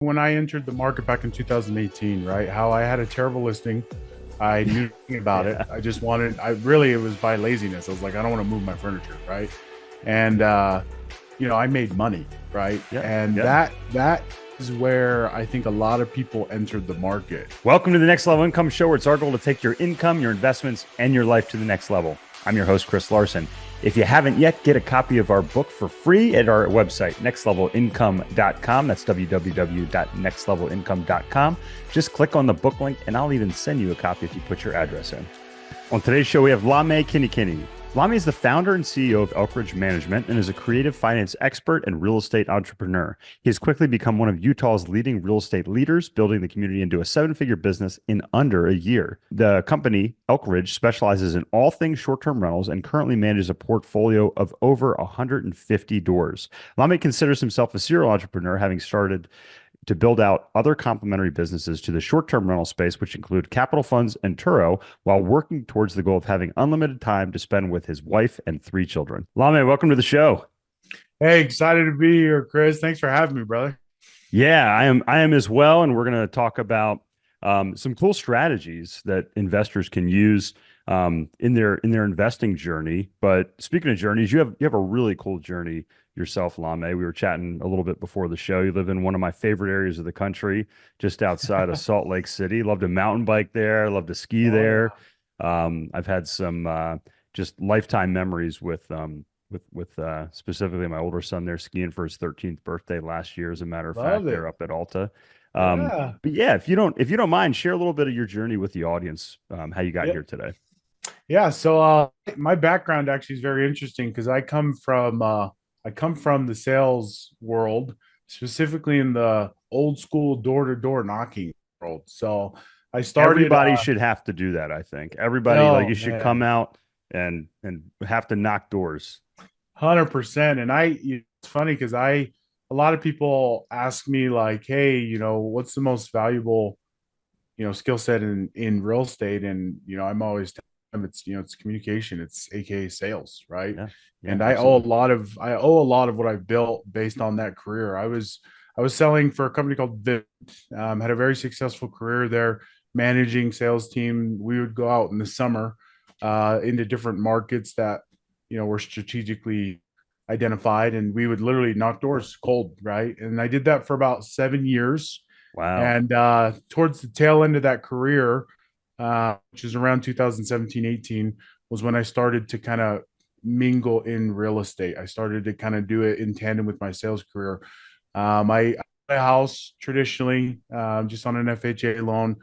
when I entered the market back in 2018, right? How I had a terrible listing. I knew nothing about it. Yeah. I just wanted, it was by laziness. I was like, I don't want to move my furniture, right? And, I made money, right? Yeah. And Yeah. that is where I think a lot of people entered the market. Welcome to the Next Level Income Show, where it's our goal to take your income, your investments, and your life to the next level. I'm your host, Chris Larson. If you haven't yet, get a copy of our book for free at our website, nextlevelincome.com. That's www.nextlevelincome.com. Just click on the book link, and I'll even send you a copy if you put your address in. On today's show, we have Hailame Kinikini. Hailame is the founder and CEO of Elkridge Management and is a creative finance expert and real estate entrepreneur. He has quickly become one of Utah's leading real estate leaders, building the community into a seven-figure business in under a year. The company, Elkridge, specializes in all things short-term rentals and currently manages a portfolio of over 150 doors. Hailame considers himself a serial entrepreneur, having started to build out other complementary businesses to the short-term rental space, which include Capital Funds and Turo, while working towards the goal of having unlimited time to spend with his wife and three children. Hailame, welcome to the show. Hey, excited to be here, Chris. Thanks for having me, brother. Yeah, I am as well, and we're going to talk about some cool strategies that investors can use in their investing journey. But speaking of journeys, you have a really cool journey yourself, Hailame. We were chatting a little bit before the show. You live in one of my favorite areas of the country, just outside of Salt Lake City. Love to mountain bike there. Love to ski Oh there. yeah. I've had some just lifetime memories with specifically my older son there skiing for his 13th birthday last year. As a matter of Love fact, it. they're up at Alta. Yeah. But yeah, if you don't mind, share a little bit of your journey with the audience, how you got Yeah. here today. Yeah, so my background actually is very interesting because I come from the sales world, specifically in the old school door to door knocking world. So I started Everybody should have to do that, I think. Everybody, like, oh you should come man, out and have to knock doors. 100%. And it's funny because a lot of people ask me like, hey, what's the most valuable skill set in real estate? And I'm always telling them it's communication, it's aka sales, right? Yeah, yeah, And absolutely. I owe a lot of what I've built based on that career. I was selling for a company called Vivint. Had a very successful career there, managing sales team. We would go out in the summer into different markets that were strategically identified, and we would literally knock doors cold, right? And I did that for about 7 years. Wow. And towards the tail end of that career, which is around 2017, 18, was when I started to kind of mingle in real estate. I started to kind of do it in tandem with my sales career. I bought a house traditionally, just on an FHA loan,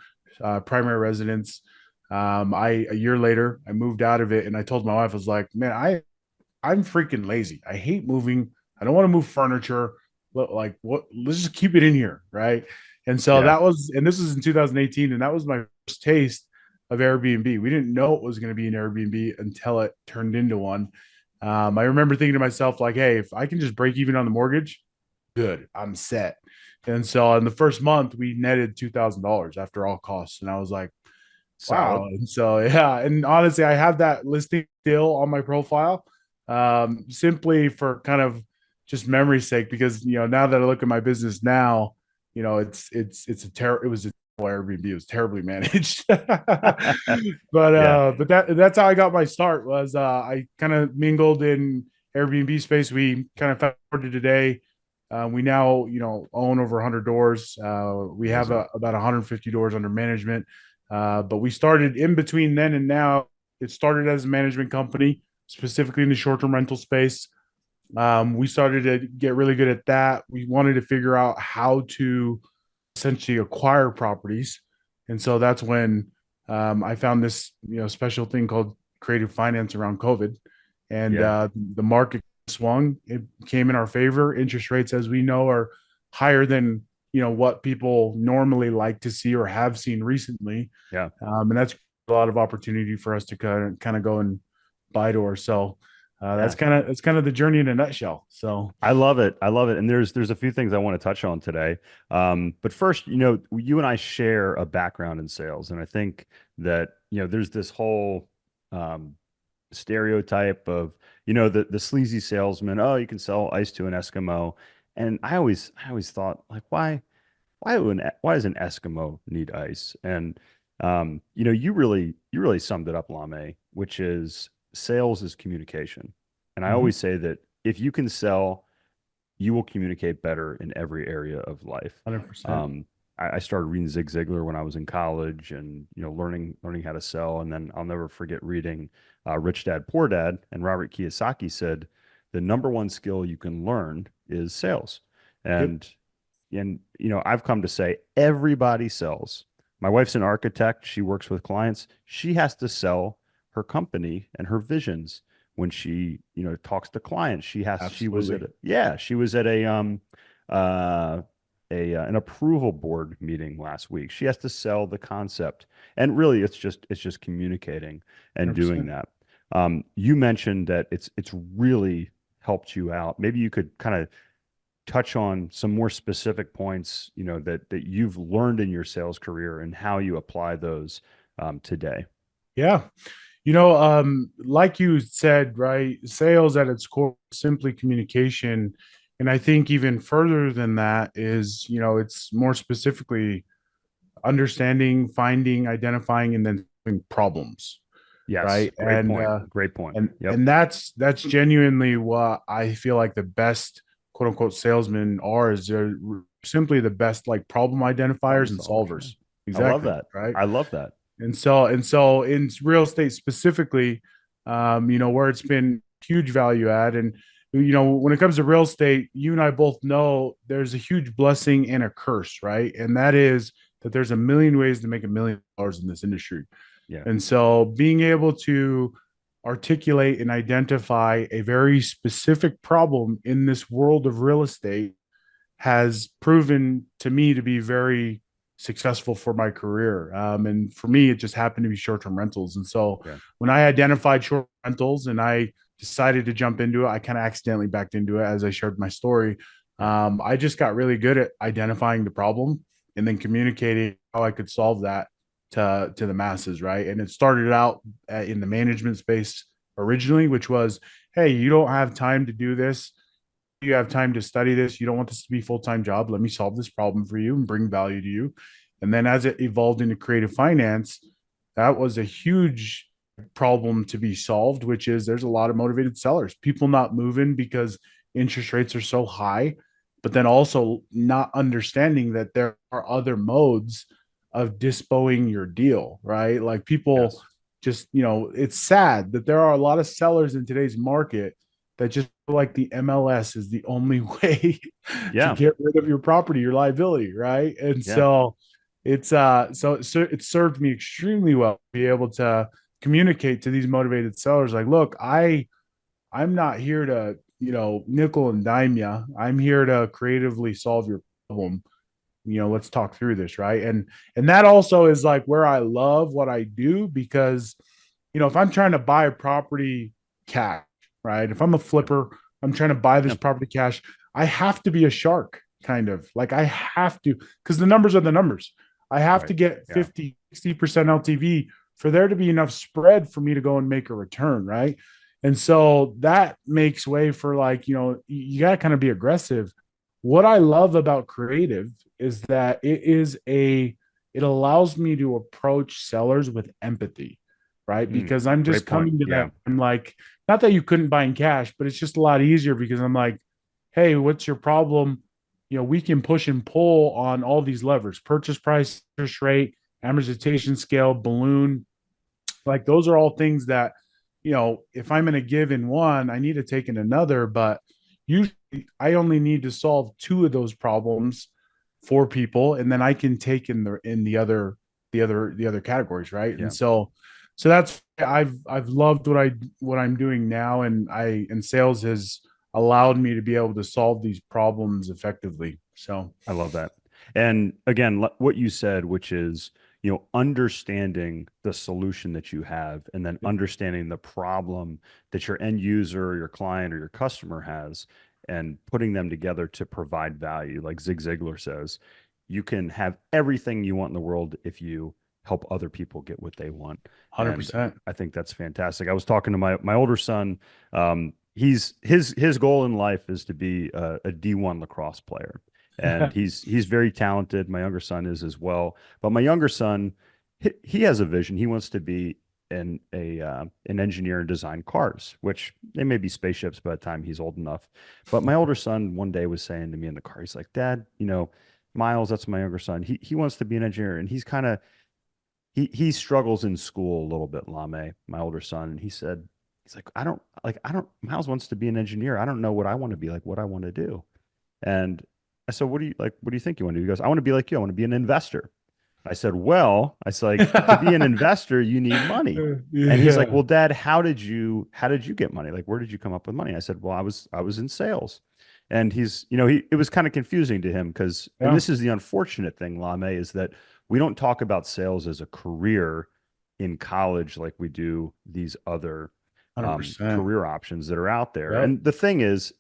primary residence. A year later, I moved out of it, and I told my wife, I was like, man, I'm freaking lazy. I hate moving. I don't want to move furniture. Like, what? Let's just keep it in here, right? And so Yeah. and this was in 2018, and that was my first taste of Airbnb. We didn't know it was going to be an Airbnb until it turned into one. I remember thinking to myself, like, hey, if I can just break even on the mortgage, good, I'm set. And so in the first month, we netted $2,000 after all costs, and I was like, wow. Solid. And so yeah, and honestly, I have that listing still on my profile, simply for kind of just memory's sake, because now that I look at my business now, it was a terrible Airbnb. It was terribly managed. but Yeah. that's how I got my start. Was I kind of mingled in Airbnb space. We kind of fast forward to today. We now own over 100 doors. We have Amazing. about 150 doors under management. But we started in between then and now. It started as a management company, specifically in the short-term rental space. We started to get really good at that. We wanted to figure out how to essentially acquire properties, and so that's when I found this special thing called creative finance around COVID, and Yeah. the market swung. It came in our favor. Interest rates, as we know, are higher than what people normally like to see or have seen recently, Yeah. and that's a lot of opportunity for us to kind of go and buy doors. So Yeah. that's kind of the journey in a nutshell. So I love it. I love it. And there's a few things I want to touch on today. But first, you and I share a background in sales, and I think that there's this whole um, stereotype of the sleazy salesman. Oh, you can sell ice to an Eskimo, and I always thought, like, why does an Eskimo need ice? And you really summed it up, Lame, which is sales is communication. And I Mhm. always say that if you can sell, you will communicate better in every area of life. 100%. Um, I started reading Zig Ziglar when I was in college, and learning how to sell. And then I'll never forget reading Rich Dad Poor Dad. And Robert Kiyosaki said the number one skill you can learn is sales. Yep. And I've come to say everybody sells. My wife's an architect. She works with clients. She has to sell her company and her visions when she talks to clients. She was at Absolutely. she was at uh an approval board meeting last week. She has to sell the concept. And really it's just communicating and doing 100%. that. You mentioned that it's really helped you out. Maybe you could kind of touch on some more specific points, that you've learned in your sales career and how you apply those today. Yeah. Like you said, right? Sales at its core is simply communication. And I think even further than that is, it's more specifically understanding, finding, identifying, and then solving problems, Yes, right? great point. Great point. Yep. And that's genuinely what I feel like the best quote unquote salesmen are, is they're simply the best like problem Problem identifiers and solvers. Yeah. solvers. I love Exactly, that. right? I love that. And so in real estate specifically, where it's been huge value add. And when it comes to real estate, you and I both know there's a huge blessing and a curse, right? And that is that there's a million ways to make $1 million in this industry. Yeah. And so being able to articulate and identify a very specific problem in this world of real estate has proven to me to be very successful for my career. And for me, it just happened to be short term rentals. And so Yeah. when I identified short rentals and I decided to jump into it, I kind of accidentally backed into it as I shared my story. Yeah. I just got really good at identifying the problem and then communicating how I could solve that to the masses, right? And it started out in the management space originally, which was, hey, you don't have time to do this, you have time to study this, you don't want this to be a full-time job, let me solve this problem for you and bring value to you. And then as it evolved into creative finance, that was a huge problem to be solved, which is there's a lot of motivated sellers, people not moving because interest rates are so high, but then also not understanding that there are other modes of dispoing your deal, right? Like people Yes. just, it's sad that there are a lot of sellers in today's market that just feel like the MLS is the only way to Yeah. get rid of your property, your liability, right? And Yeah. so so it served me extremely well to be able to communicate to these motivated sellers like, look, I'm not here to, nickel and dime you. I'm here to creatively solve your problem. Let's talk through this, right? And that also is like where I love what I do, because if I'm trying to buy a property cash, right? If I'm a Yep. flipper, I'm trying to buy this Yeah. property cash, I have to be a shark, kind of like I have to, because the numbers are the numbers. I have Right. to get Yeah. 50, 60% LTV for there to be enough spread for me to go and make a return, right? And so that makes way for, like, you got to kind of be aggressive. What I love about creative is that it allows me to approach sellers with empathy, right? Mm, Because I'm just great point. coming to Yeah. them. I'm like, not that you couldn't buy in cash, but it's just a lot easier because I'm like, hey, what's your problem? We can push and pull on all these levers: purchase price, interest rate, amortization scale, balloon. Like those are all things that, if I'm going to give in one, I need to take in another. But usually I only need to solve two of those problems for people, and then I can take in the other categories, right? And Yeah. so that's, I've loved what I'm doing now, and sales has allowed me to be able to solve these problems effectively. So I love that. And again, what you said, which is, understanding the solution that you have and then understanding the problem that your end user or your client or your customer has and putting them together to provide value. Like Zig Ziglar says, you can have everything you want in the world if you help other people get what they want. And 100%. I think that's fantastic. I was talking to my older son. He's his goal in life is to be a D1 lacrosse player. and he's very talented. My younger son is as well. But my younger son, he has a vision. He wants to be an engineer and design cars, which they may be spaceships by the time he's old enough. But my older son one day was saying to me in the car, he's like, "Dad, Miles, that's my younger son. He wants to be an engineer, and he's kind of he struggles in school a little bit, Lame, my older son." And he's like, I don't Miles wants to be an engineer. I don't know what I want to be, like what I want to do. And I said, what do you think you want to do? He goes, I want to be like you. I want to be an investor. I said, well, I said, like, to be an investor, you need money. And he's like, Yeah, well, Dad, how did you get money? Like, where did you come up with money? I said, well, I was in sales. And it was kind of confusing to him because, and yeah, this is the unfortunate thing, Lame, is that we don't talk about sales as a career in college like we do these other 100%. career options that are out there. Yep. And the thing is,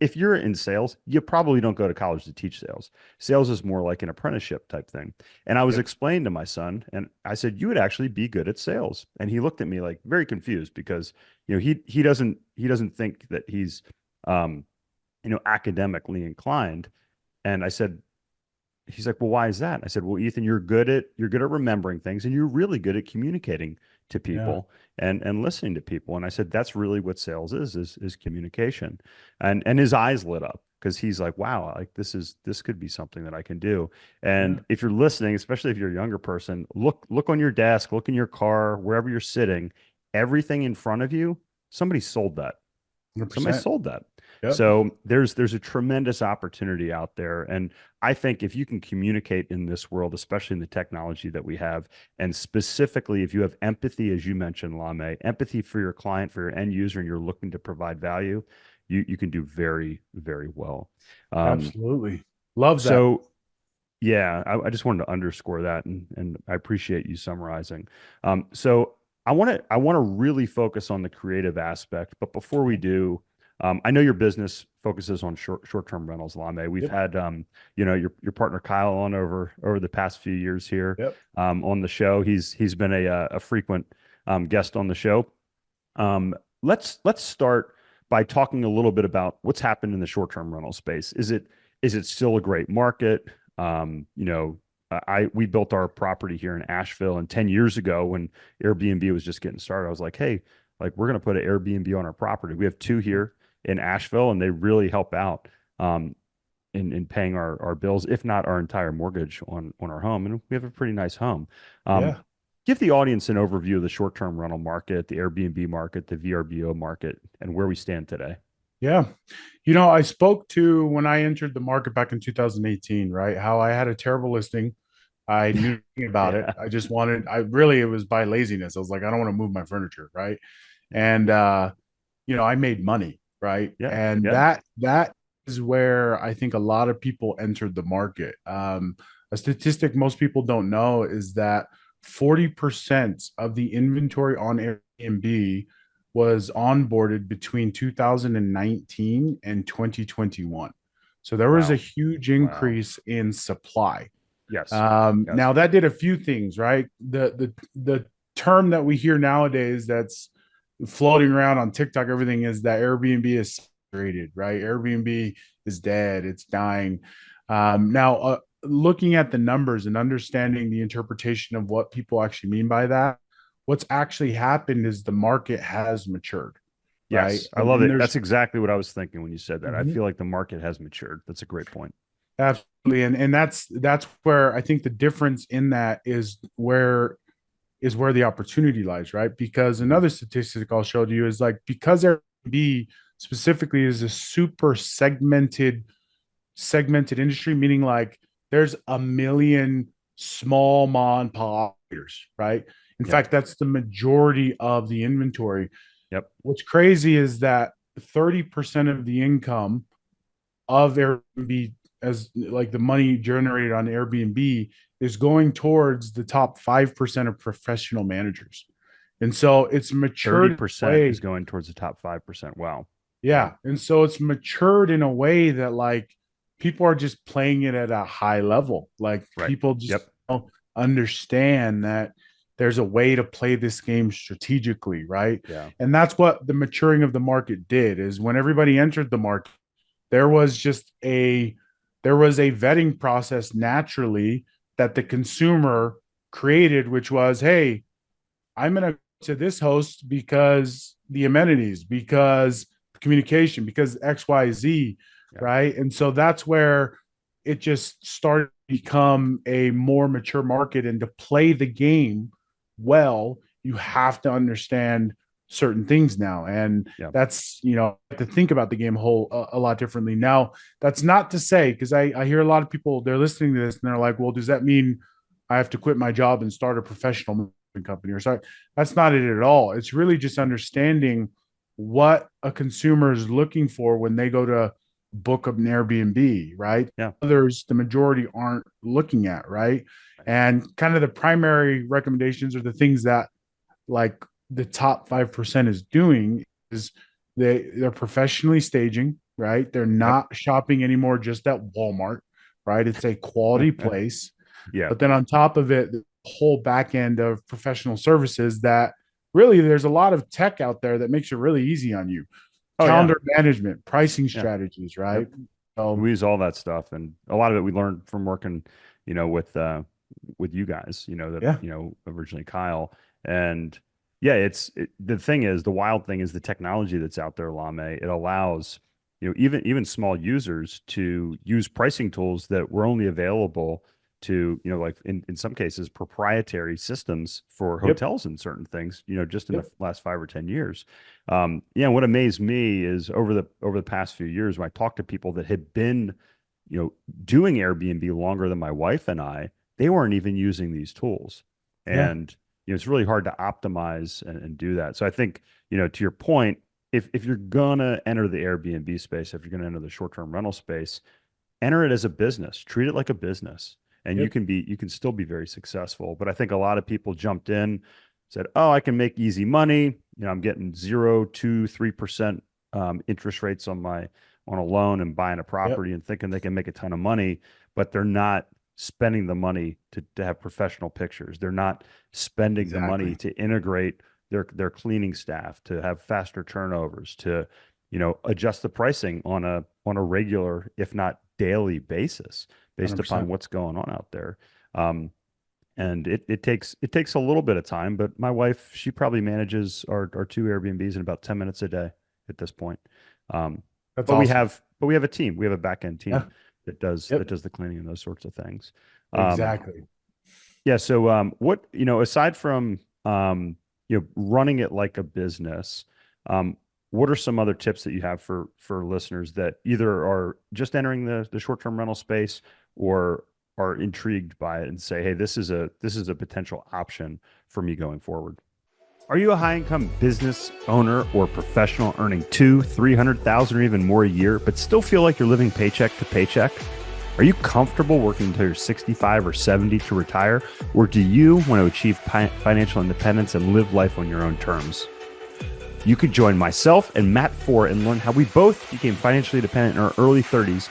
if you're in sales, you probably don't go to college to teach sales. Sales is more like an apprenticeship type thing. And I was Yep. explaining to my son, and I said, you would actually be good at sales. And he looked at me like very confused because, he doesn't think that he's, um, academically inclined. And I said, he's like, well, why is that? I said, well, Ethan, you're good at remembering things, and you're really good at communicating to Yeah. people and listening to people. And I said, that's really what sales is communication. And his eyes lit up because he's like, wow, like this could be something that I can do. Yeah. And if you're listening, especially if you're a younger person, look on your desk, look in your car, wherever you're sitting, everything in front of you, somebody sold that. Somebody 100%. sold that. Yep. So there's a tremendous opportunity out there. And I think if you can communicate in this world, especially in the technology that we have, and specifically if you have empathy, as you mentioned, Lame, empathy for your client, for your end user, and you're looking to provide value, you can do very, very well. Um, Absolutely. Love that. so yeah, I just wanted to underscore that, and I appreciate you summarizing. So I want to really focus on the creative aspect, but before we do, I know your business focuses on short-term rentals, Lame. We've Yep. had your partner Kyle on over the past few years here Yep. on the show. He's been a frequent guest on the show. Let's start by talking a little bit about what's happened in the short-term rental space. Is it still a great market? We built our property here in Asheville, and 10 years ago when Airbnb was just getting started, I was like, hey, like we're going to put an Airbnb on our property. We have two here in Asheville, and they really help out in paying our bills, if not our entire mortgage on our home. And we have a pretty nice home. Um, Yeah. Give the audience an overview of the short-term rental market, the Airbnb market, the VRBO market, and where we stand today. Yeah. I spoke to when I entered the market back in 2018, right? How I had a terrible listing. I knew nothing about it. Yeah. It was by laziness. I was like, I don't want to move my furniture, right? And I made money, right? Yeah. And Yeah. that is where I think a lot of people entered the market. A statistic most people don't know is that 40% of the inventory on Airbnb was onboarded between 2019 and 2021. So there was a Wow. huge Wow. increase in supply. Yes. Now Yes. that did a few things, right? The term that we hear nowadays that's floating around on TikTok, everything is that Airbnb is saturated, right? Airbnb is dead, it's dying. Now, looking at the numbers and understanding the interpretation of what people actually mean by that, what's actually happened is the market has matured, right? Yes. I And, love and it. there's That's exactly what I was thinking when you said that. I Mhm. feel like the market has matured. That's a great point. Absolutely, and that's where I think the difference in that is where the opportunity lies, right? Because Mhm. another statistic I'll show to you is like because Airbnb specifically is a super segmented industry, meaning like there's a million small mom and pop operators, right? In Yep. fact, that's the majority of the inventory. Yep. What's crazy is that 30% of the income of Airbnb, as like the money generated on Airbnb, is going towards the top 5% of professional managers. And so it's matured in a 30% is way. going towards the top 5%. Wow. Wow. Yeah. And so it's matured in a way that like people are just playing it at a high level. Like Right. people just Yep. don't understand that there's a way to play this game strategically, right? Yeah. And that's what the maturing of the market did is when everybody entered the market, there was just a vetting process naturally that the consumer created, which was, hey, I'm going to go to this host because the amenities, because communication, because XYZ, Yeah. right? And so that's where it just started to become a more mature market. And to play the game well, you have to understand certain things now. And Yeah. that's, to think about the game a lot differently. Now, that's not to say, because I hear a lot of people, they're listening to this and they're like, well, does that mean I have to quit my job and start a professional company or so? That's not it at all. It's really just understanding what a consumer is looking for when they go to book an Airbnb, right? Yeah. Others, the majority aren't looking at, right? And kind of the primary recommendations are the things that like the top 5% is doing is they're professionally staging, right? They're Yep. not shopping anymore just at Walmart, right? It's a quality place. Yeah. But then on top of it, the whole back end of professional services that really there's a lot of tech out there that makes it really easy on you. Oh yeah. Calendar management, pricing Yeah. strategies, right? Yep. So We use all that stuff, and a lot of it we learned from working, with you guys, yeah, originally Kyle. And yeah, the thing is, the wild thing is the technology that's out there, Lame. It allows, even small users to use pricing tools that were only available to, like in some cases, proprietary systems for yep, hotels and certain things, just in the yep, last 5 or 10 years. Yeah, what amazed me is over the past few years when I talked to people that had been, doing Airbnb longer than my wife and I, they weren't even using these tools. yeah, And it's really hard to optimize and do that. So I think, to your point, if you're gonna enter the Airbnb space, if you're gonna enter the short-term rental space, enter it as a business, treat it like a business, and yep, you can still be very successful. But I think a lot of people jumped in, said, oh, I can make easy money. I'm getting 0 to 3% interest rates on a loan and buying a yep, property and thinking they can make a ton of money, but they're not spending the money to have professional pictures. They're not spending the money exactly, to integrate their cleaning staff, to have faster turnovers, to adjust the pricing on a regular, if not daily basis, based upon 100%. what's going on out there. Um, and it takes a little bit of time, but my wife, she probably manages our two Airbnbs in about 10 minutes a day at this point. Um, That's but we awesome. have but we have a team. We have a back end team Yeah, that does yep, the cleaning and those sorts of things. Um, exactly. yeah. So, what, aside from, running it like a business, um, what are some other tips that you have for listeners that either are just entering the short-term rental space or are intrigued by it and say, hey, this is a potential option for me going forward? Are you a high income business owner or professional earning 300,000 or even more a year, but still feel like you're living paycheck to paycheck? Are you comfortable working until you're 65 or 70 to retire? Or do you want to achieve financial independence and live life on your own terms? You could join myself and Matt Ford and learn how we both became financially independent in our early 30s.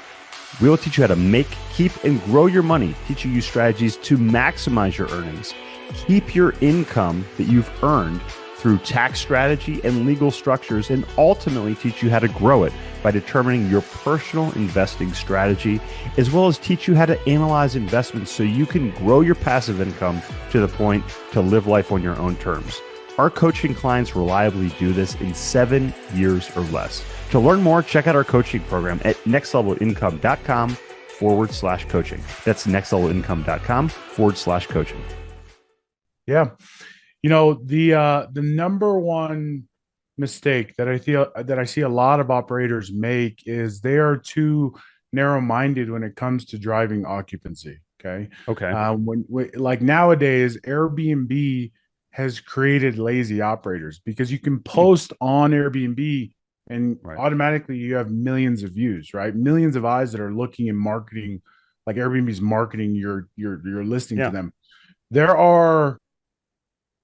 We will teach you how to make, keep, and grow your money, teaching you strategies to maximize your earnings, keep your income that you've earned through tax strategy and legal structures, and ultimately teach you how to grow it by determining your personal investing strategy, as well as teach you how to analyze investments so you can grow your passive income to the point to live life on your own terms. Our coaching clients reliably do this in 7 years or less. To learn more, check out our coaching program at nextlevelincome.com/coaching. That's nextlevelincome.com/coaching. Yeah. The number one mistake that I see a lot of operators make is they are too narrow-minded when it comes to driving occupancy. Okay. Okay. Like nowadays, Airbnb has created lazy operators because you can Hmm. post on Airbnb and Right. automatically you have millions of views, right? Millions of eyes that are looking and marketing, like Airbnb's marketing your listing to Yeah. them. There are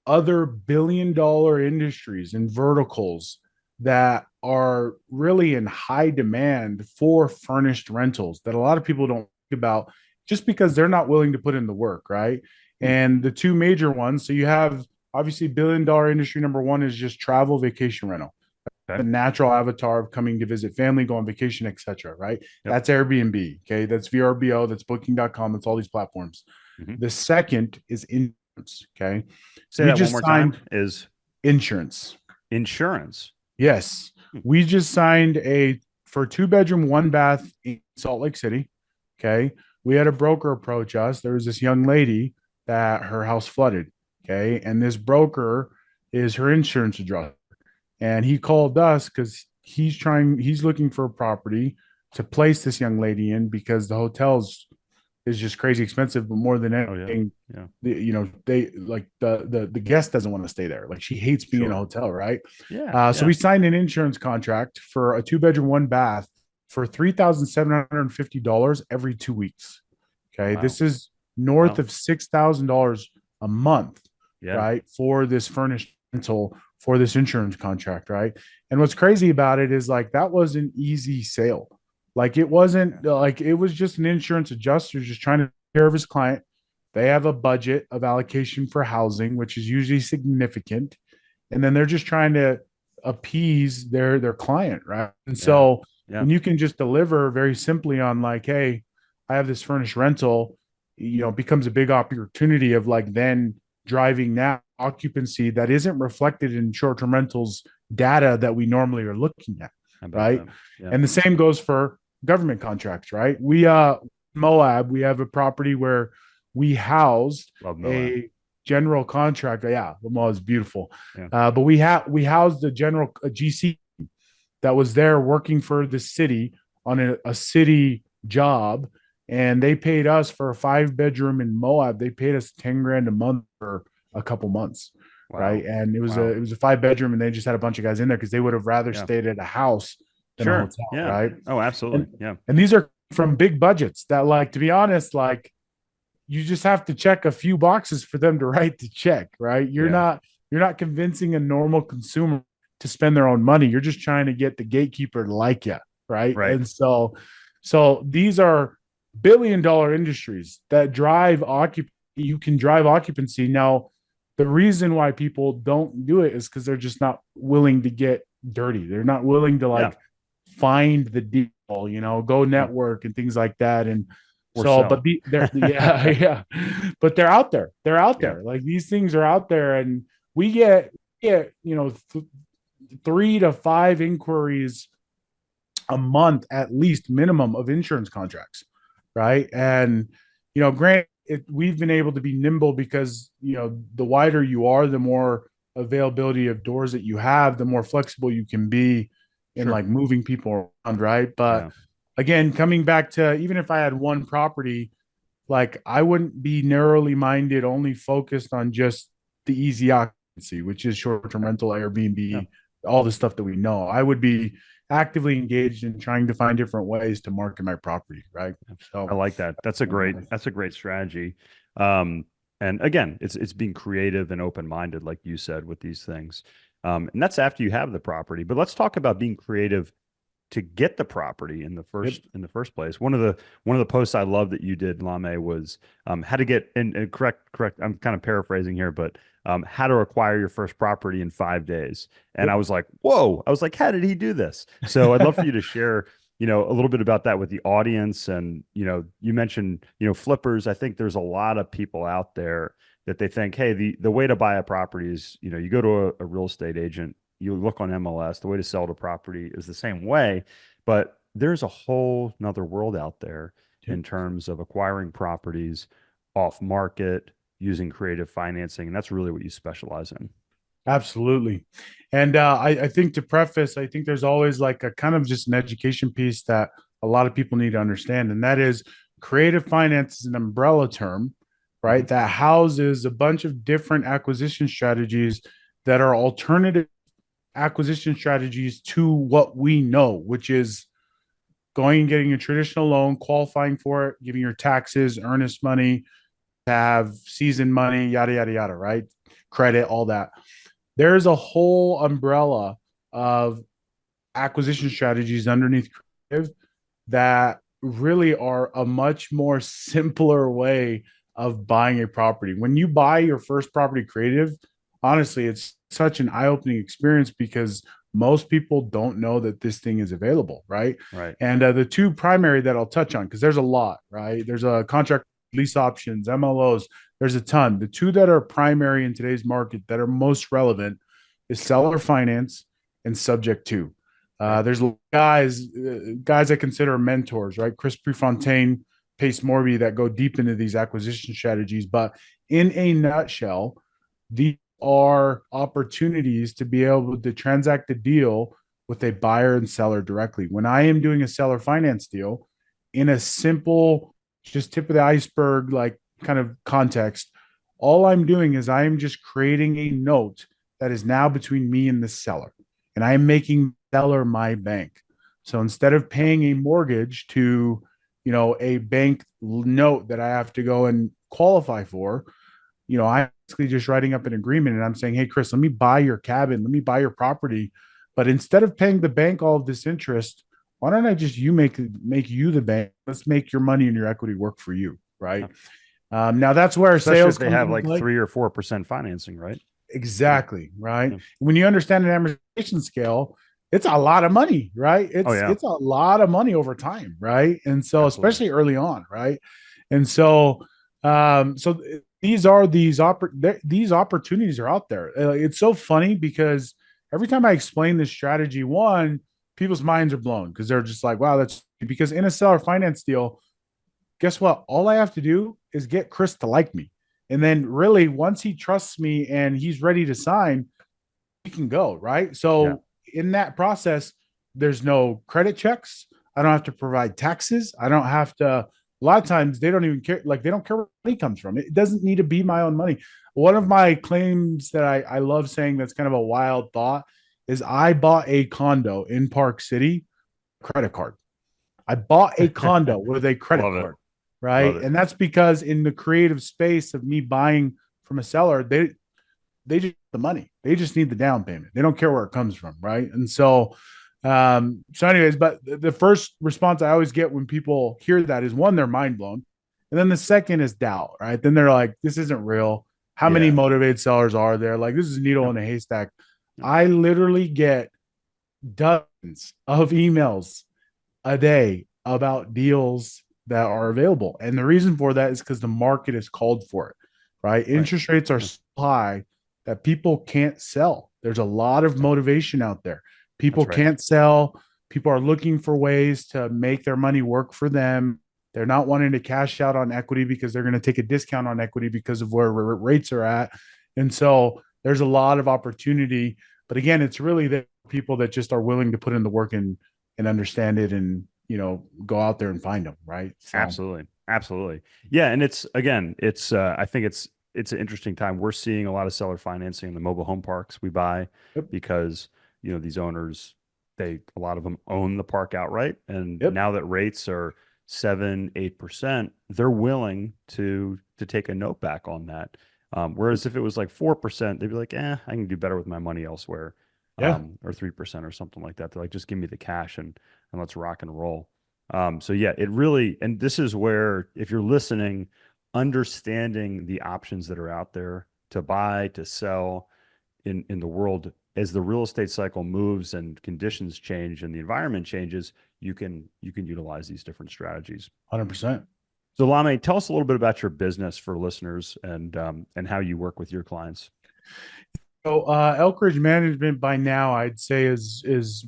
other billion-dollar industries and verticals that are really in high demand for furnished rentals that a lot of people don't think about just because they're not willing to put in the work, right? Hmm. And the two major ones, so you have obviously billion-dollar industry number one is just travel vacation rental. Okay. the natural avatar of coming to visit family, go on vacation, etc. Right? Yep. That's Airbnb. Okay, that's VRBO. That's Booking.com. That's all these platforms. Hmm. The second is insurance. Okay, Say we that one just more time. signed Is insurance. insurance. Yes, Hmm. we just signed a for 2 bedroom, 1 bath in Salt Lake City. Okay, we had a broker approach us. There was this young lady that her house flooded. Okay, and this broker is her insurance adjuster, and he called us because he's looking for a property to place this young lady in because the hotels is just crazy expensive, but more than Oh yeah. anything, Yeah. they like the guest doesn't want to stay there. Like she hates being in a Sure. hotel, right? Yeah. So Yeah. we signed an insurance contract for a 2 bedroom, 1 bath for $3,750 every 2 weeks. Okay, Wow. this is north Wow. of $6,000 a month, Yeah. right, for this furnished rental for this insurance contract, right? And what's crazy about it is like that was an easy sale. Like it wasn't like it was just an insurance adjuster just trying to take care of his client. They have a budget of allocation for housing, which is usually significant, and then they're just trying to appease their client, right? And Yeah. so Yeah. when you can just deliver very simply on like, hey, I have this furnished rental, it becomes a big opportunity of like then driving now occupancy that isn't reflected in short-term rentals data that we normally are looking at, How about right? that? Yeah. And the same goes for government contracts, right? We Moab, we have a property where we housed Love Moab. a general contractor. Yeah, Moab is beautiful. Yeah. But we housed the general GC that was there working for the city on a city job, and they paid us for a 5 bedroom in Moab. They paid us 10 grand a month for a couple months, right? Wow. And Wow. it was a 5 bedroom, and they just had a bunch of guys in there because they would have rather Yeah. stayed at a house than a Sure. hotel, Yeah. right? Oh, absolutely. And Yeah. and these are from big budgets that, like, to be honest, like you just have to check a few boxes for them to write the check, right? Yeah. You're not convincing a normal consumer to spend their own money. You're just trying to get the gatekeeper to like you, right? Right. And so these are billion-dollar industries that drive occupancy. You can drive occupancy. Now, the reason why people don't do it is because they're just not willing to get dirty. They're not willing to Yeah. like find the deal, go Yeah. network and things like that. And Or so, but sell. they're yeah, yeah, but they're out there. They're out Yeah. there. Like these things are out there, and we get 3 to 5 inquiries a month at least minimum of insurance contracts, right? And grant we've been able to be nimble because the wider you are, the more availability of doors that you have, the more flexible you can be in Sure. like moving people around, right? But Yeah. again, coming back to even if I had one property, like I wouldn't be narrowly minded, only focused on just the easy occupancy, which is short-term rental, Yeah. Airbnb, all the stuff that we know. I would be actively engaged in trying to find different ways to market my property, right? I So, like that. That's a great strategy. Um, and again, it's being creative and open-minded, like you said, with these things. And that's after you have the property. But let's talk about being creative to get the property in the yep, first place. One of the posts I love that you did, Lame, was how to get and correct. I'm kind of paraphrasing here, but how to acquire your first property in 5 days. And I yep. was like, whoa! I was like, how did he do this? So I'd love for you to share, a little bit about that with the audience. And you mentioned, flippers. I think there's a lot of people out there that they think, hey, the way to buy a property is, you go to a real estate agent, you look on MLS. The way to sell the property is the same way, but there's a whole nother world out there Yep. in terms of acquiring properties off market using creative financing. And that's really what you specialize in. Absolutely. And I think to preface, I think there's always like a kind of just an education piece that a lot of people need to understand. And that is creative finance is an umbrella term, Mhm. right? That houses a bunch of different acquisition strategies that are alternative acquisition strategies to what we know, which is going and getting a traditional loan, qualifying for it, giving your taxes, earnest money, to have season money, yada, yada, yada, right? Credit, all that. There's a whole umbrella of acquisition strategies underneath creative that really are a much more simpler way of buying a property. When you buy your first property creative, honestly, it's such an eye-opening experience because most people don't know that this thing is available, right? Right. And the two primary that I'll touch on, because there's a lot, right? There's a contract lease options, MLOs. There's a ton. The two that are primary in today's market that are most relevant is seller finance and subject to. Right. There's guys I consider mentors, right? Chris Prefontaine, Pace Morby, that go deep into these acquisition strategies. But in a nutshell, these are opportunities to be able to transact a deal with a buyer and seller directly. When I am doing a seller finance deal in a simple, just tip of the iceberg, like kind of context, all I'm doing is I am just creating a note that is now between me and the seller. And I am making seller my bank. So instead of paying a mortgage to, a bank note that I have to go and qualify for, I'm basically just writing up an agreement and I'm saying, hey, Chris, let me buy your cabin, let me buy your property. But instead of paying the bank all of this interest, why don't I just make you the bank? Let's make your money and your equity work for you, right? Now that's where Especially if sales they comes have into like play. 3 or 4% financing, right? Yeah. Exactly, right. Yeah. When you understand an amortization scale, it's a lot of money, right? Oh It's yeah, it's a lot of money over time, right? And so absolutely. especially early on, right? And so these opportunities are out there. It's so funny because every time I explain this strategy, one, people's minds are blown because they're just like, wow, that's because in a seller finance deal, guess what? All I have to do is get Chris to like me. And then really once he trusts me and he's ready to sign, we can go, right? Yeah. So in that process, there's no credit checks. I don't have to provide taxes. I don't have to. A lot of times they don't even care. Like they don't care where money comes from. It doesn't need to be my own money. One of my claims that I love saying that's kind of a wild thought is I bought a condo in Park City, credit card. I bought a condo with a credit Love it. card, Love right? it. And that's because in the creative space of me buying from a seller, they just the money. They just need the down payment. They don't care where it comes from, right? And so anyways, but the first response I always get when people hear that is one, they're mind blown, and then the second is doubt, right? Then they're like, "This isn't real. How many Yeah. motivated sellers are there? Like this is a needle Yep. in a haystack." Yep. I literally get dozens of emails a day about deals that are available. And the reason for that is because the market is called for it, right? Right. Interest rates are Yeah. so high that people can't sell. There's a lot of motivation out there. People That's right. can't sell. People are looking for ways to make their money work for them. They're not wanting to cash out on equity because they're going to take a discount on equity because of where rates are at. And so there's a lot of opportunity. But again, it's really the people that just are willing to put in the work and understand it and go out there and find them, right? So Absolutely. Absolutely. Yeah. And it's again, I think it's an interesting time. We're seeing a lot of seller financing in the mobile home parks we buy yep, because, these owners, a lot of them own the park outright. And yep, now that rates are 7, 8%, they're willing to take a note back on that. Whereas if it was like 4%, they'd be like, I can do better with my money elsewhere. yeah, Or 3% or something like that. They're like, just give me the cash and let's rock and roll. So yeah, it really, and this is where if you're listening, understanding the options that are out there to buy, to sell in the world as the real estate cycle moves and conditions change and the environment changes, you can utilize these different strategies. 100%. So Lame, tell us a little bit about your business for listeners and how you work with your clients. So Elk Ridge Management by now I'd say is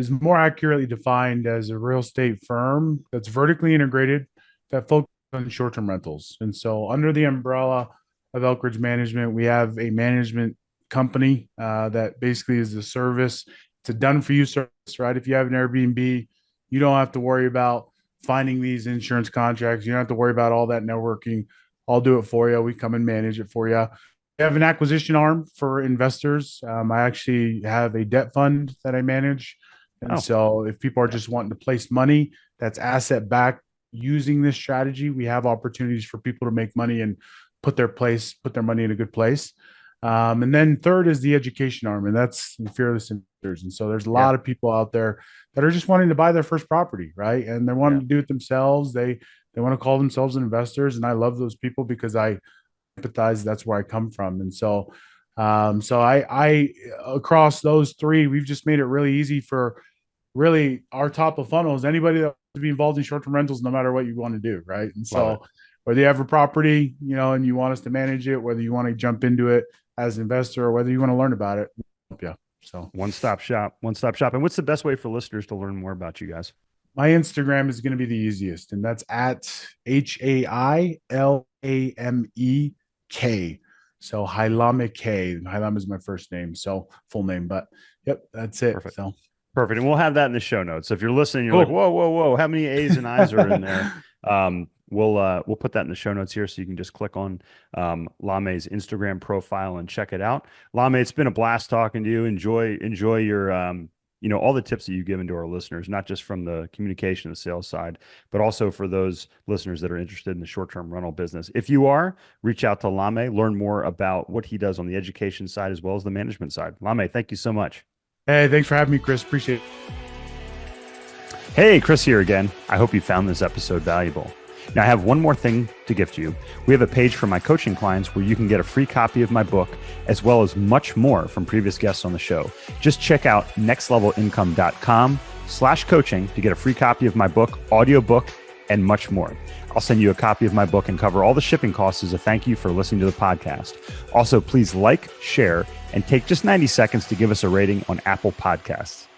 more accurately defined as a real estate firm that's vertically integrated that focuses on short-term rentals. And so under the umbrella of Elk Ridge Management, we have a management company that basically is a service. It's a done-for-you service, right? If you have an Airbnb, you don't have to worry about finding these insurance contracts. You don't have to worry about all that networking. I'll do it for you. We come and manage it for you. I have an acquisition arm for investors. I actually have a debt fund that I manage. And Oh, so if people are yeah, just wanting to place money that's asset backed using this strategy, we have opportunities for people to make money and put their money in a good place. And then third is the education arm, and that's the fearless investors. And so there's a yeah, lot of people out there that are just wanting to buy their first property, right? And they're wanting yeah, to do it themselves. They want to call themselves investors, and I love those people because I empathize. That's where I come from. And so So I across those three, we've just made it really easy for really our top of funnels, anybody that wants to be involved in short-term rentals, no matter what you want to do, right? And Love it. so whether you have a property, and you want us to manage it, whether you want to jump into it as an investor or whether you want to learn about it, yeah. So One-stop shop, one-stop shop. And what's the best way for listeners to learn more about you guys? my Instagram is going to be the easiest, and that's at HAILAMEK. So Hailame K. Hailame is my first name, so full name, but yep, that's it. Perfect. So Perfect. And we'll have that in the show notes. So if you're listening, you're like, cool. whoa, whoa, whoa, how many A's and I's are in there? We'll put that in the show notes here so you can just click on Lame's Instagram profile and check it out. Lame, it's been a blast talking to you. Enjoy your all the tips that you've given to our listeners, not just from the communication and sales side, but also for those listeners that are interested in the short-term rental business. If you are, reach out to Lame, learn more about what he does on the education side as well as the management side. Lame, thank you so much. Hey, thanks for having me, Chris. Appreciate it. Hey, Chris here again. I hope you found this episode valuable. Now, I have one more thing to gift you. We have a page for my coaching clients where you can get a free copy of my book, as well as much more from previous guests on the show. Just check out nextlevelincome.com/coaching to get a free copy of my book, audiobook, and much more. I'll send you a copy of my book and cover all the shipping costs as a thank you for listening to the podcast. Also, please like, share, and take just 90 seconds to give us a rating on Apple Podcasts.